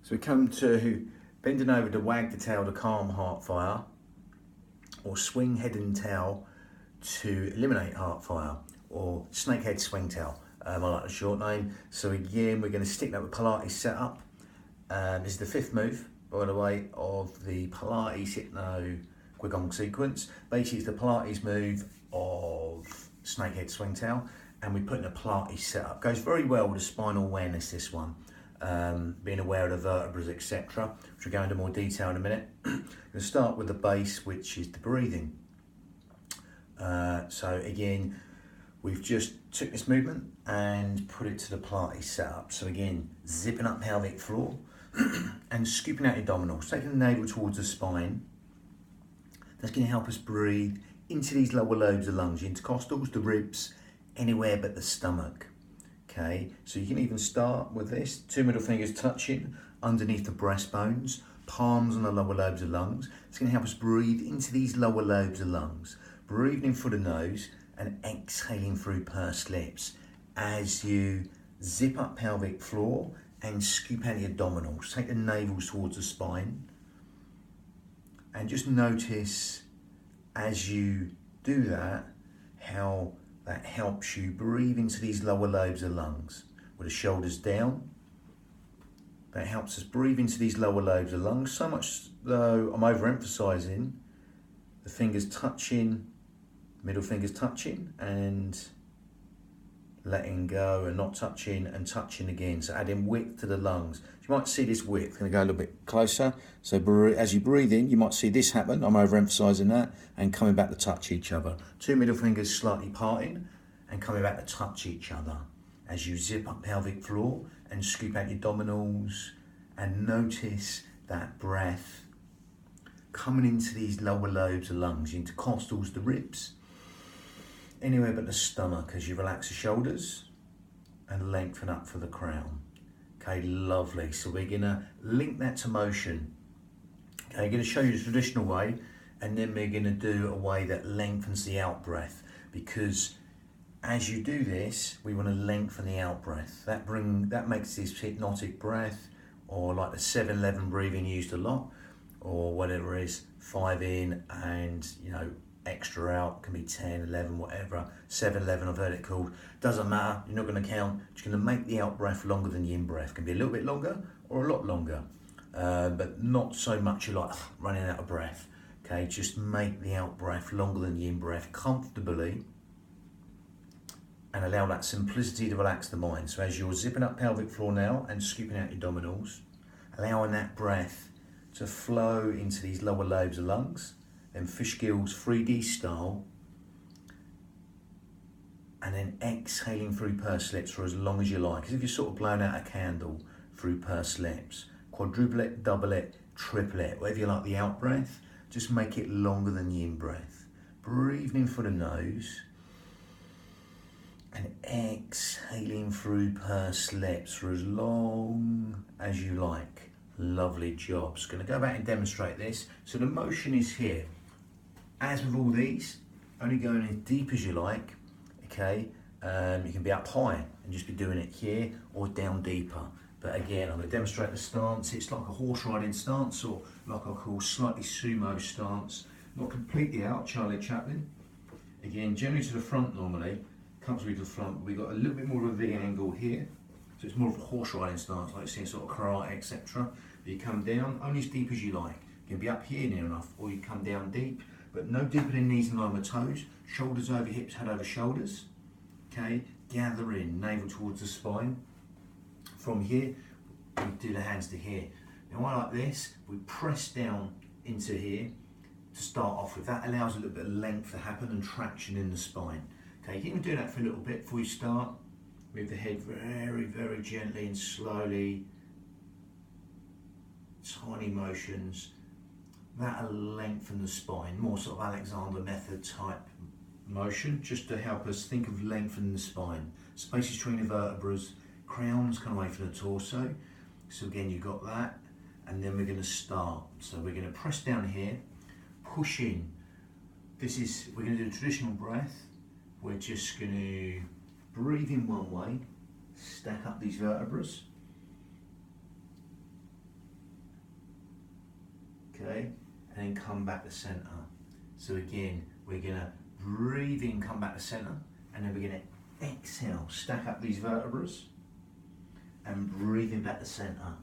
So we come to bending over to wag the tail to calm heart fire, or swing head and tail to eliminate heart fire, or snake head swing tail. I like the short name. So again, we're going to stick that with Pilates setup. This is the fifth move, by the way, of the Pilates hypno qigong sequence. Basically, it's the Pilates move of snake head swing tail, and we put in a Pilates setup. Goes very well with the spinal awareness, this one. Being aware of the vertebrae, etc., which we'll go into more detail in a minute. We'll start with the base, which is the breathing. So again, we've just took this movement and put it to the Pilates setup. So again, zipping up pelvic floor and scooping out abdominals, taking the navel towards the spine. That's going to help us breathe into these lower lobes of lungs, intercostals, the ribs, anywhere but the stomach. Okay, so you can even start with this, two middle fingers touching underneath the breastbones, palms on the lower lobes of lungs. It's going to help us breathe into these lower lobes of lungs, breathing in through the nose and exhaling through pursed lips as you zip up pelvic floor and scoop out the abdominals. Take the navels towards the spine and just notice as you do that how that helps you breathe into these lower lobes of lungs with the shoulders down. That helps us breathe into these lower lobes of lungs, so much though I'm overemphasizing the fingers touching, middle fingers touching and letting go, and not touching and touching again. So adding width to the lungs. You might see this width. Going to go a little bit closer. So as you breathe in, you might see this happen. I'm overemphasizing that, and coming back to touch each other. Two middle fingers slightly parting and coming back to touch each other as you zip up pelvic floor and scoop out your abdominals, and notice that breath coming into these lower lobes of lungs, intercostals, the ribs, anywhere but the stomach, as you relax the shoulders and lengthen up for the crown. Okay, lovely. So we're gonna link that to motion. Okay, I'm gonna show you the traditional way, and then we're gonna do a way that lengthens the out breath, because as you do this, we want to lengthen the out breath. That makes this hypnotic breath, or like the 7-11 breathing used a lot, or whatever it is, 5 in and extra out, can be 10, 11, whatever, 7-11 I've heard it called. Doesn't matter, you're not going to count. Just going to make the out breath longer than the in breath. Can be a little bit longer or a lot longer, but not so much you're like running out of breath. Okay, just make the out breath longer than the in breath comfortably, and allow that simplicity to relax the mind. So as you're zipping up pelvic floor now and scooping out your abdominals, allowing that breath to flow into these lower lobes of lungs, then fish gills 3D style, and then exhaling through pursed lips for as long as you like, as if you're sort of blowing out a candle through pursed lips. Quadruple it, double it, triple it, whatever you like the out breath, just make it longer than the in breath. Breathing in through the nose and exhaling through pursed lips for as long as you like. Lovely job. So going to go back and demonstrate this. So the motion is here. As with all these, only going as deep as you like, okay? You can be up high and just be doing it here, or down deeper. But again, I'm going to demonstrate the stance. It's like a horse riding stance, or like I call slightly sumo stance. Not completely out, Charlie Chaplin. Again, generally to the front normally, comfortably to the front. We've got a little bit more of a big angle here. So it's more of a horse riding stance, like seeing sort of karate, etc. But you come down only as deep as you like. You can be up here near enough, or you come down deep, but no deeper than knees in line with toes. Shoulders over hips, head over shoulders. Okay, gather in, navel towards the spine. From here, we do the hands to here. Now I like this, we press down into here to start off with. That allows a little bit of length to happen and traction in the spine. Okay, you can even do that for a little bit before you start. Move the head very, very gently and slowly. Tiny motions. That'll lengthen the spine, more sort of Alexander method type motion, just to help us think of lengthening the spine. Spaces between the vertebrae, crowns come away from the torso. So again, you've got that, and then we're going to start. So we're going to press down here, push in. We're going to do the traditional breath. We're just going to breathe in one way, stack up these vertebrae, come back to center. So again, we're gonna breathe in, come back to center, and then we're gonna exhale, stack up these vertebrae, and breathe in back to center.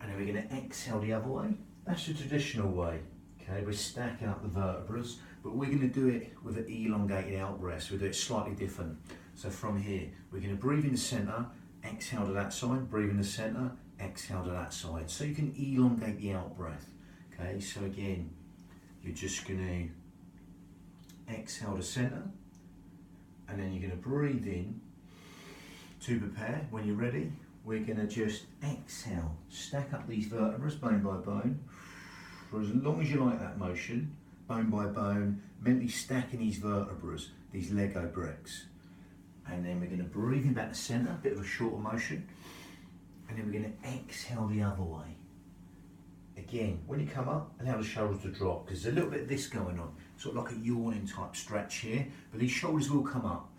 And then we're gonna exhale the other way. That's the traditional way. Okay, we're stacking up the vertebrae, but we're gonna do it with an elongated out breath. So we'll do it slightly different. So from here, we're gonna breathe in the center, exhale to that side, breathe in the center, exhale to that side. So you can elongate the out breath. Okay, so again, you're just gonna exhale to center, and then you're gonna breathe in to prepare. When you're ready, we're gonna just exhale, stack up these vertebrae bone by bone, for as long as you like that motion, bone by bone, mentally stacking these vertebrae, these Lego bricks. And then we're gonna breathe in back to center, a bit of a shorter motion, and then we're gonna exhale the other way. Again, when you come up, allow the shoulders to drop, because there's a little bit of this going on, sort of like a yawning type stretch here, but these shoulders will come up.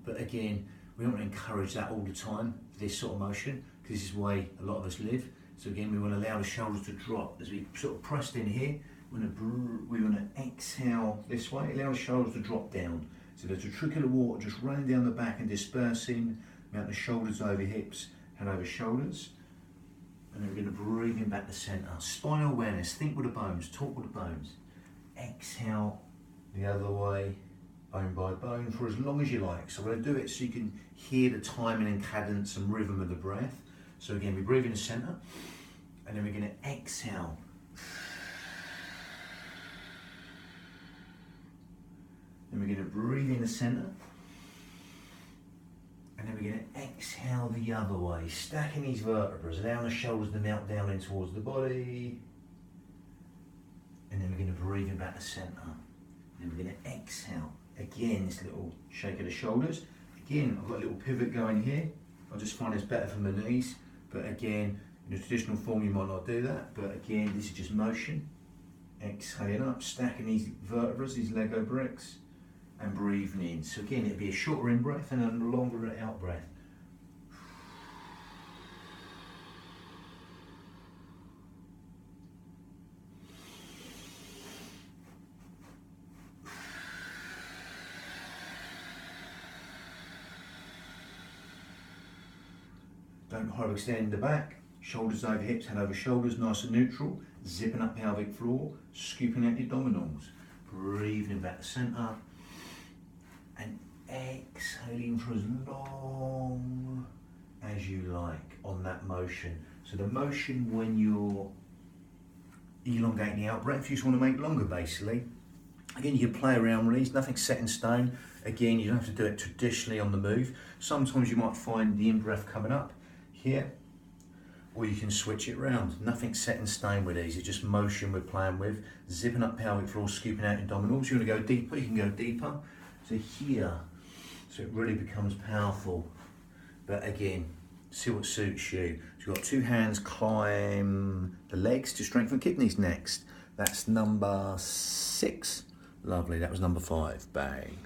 But again, we don't want to encourage that all the time, this sort of motion, because this is the way a lot of us live. So again, we want to allow the shoulders to drop. As we sort of pressed in here, we want to exhale this way, allow the shoulders to drop down. So there's a trickle of water just running down the back and dispersing, mount the shoulders over hips, head over shoulders. And then we're going to breathe in back to center. Spinal awareness, think with the bones, talk with the bones. Exhale the other way, bone by bone, for as long as you like. So we're going to do it so you can hear the timing and cadence and rhythm of the breath. So again, we breathe in the center, and then we're going to exhale. Then we're going to breathe in the center, and then we're going to exhale the other way, stacking these vertebrae, allowing the shoulders to melt down in towards the body. And then we're going to breathe in back to center. And then we're going to exhale. Again, this little shake of the shoulders. Again, I've got a little pivot going here. I just find it's better for my knees. But again, in the traditional form, you might not do that. But again, this is just motion. Exhaling up, stacking these vertebrae, these Lego bricks, and breathing in. So again, it'll be a shorter in breath and a longer out breath. Don't hyperextend the back, shoulders over hips, head over shoulders, nice and neutral, zipping up pelvic floor, scooping out your abdominals, breathing back to center, and exhaling for as long as you like on that motion. So the motion when you're elongating the out breath, you just want to make longer basically. Again, you can play around with these, nothing's set in stone. Again, you don't have to do it traditionally on the move. Sometimes you might find the in-breath coming up here, or you can switch it around. Nothing's set in stone with these, it's just motion we're playing with. Zipping up pelvic floor, scooping out abdominals. You want to go deeper, you can go deeper. So here, so it really becomes powerful. But again, see what suits you. So you've got two hands, climb the legs to strengthen kidneys next. That's number 6. Lovely, that was number 5, bang.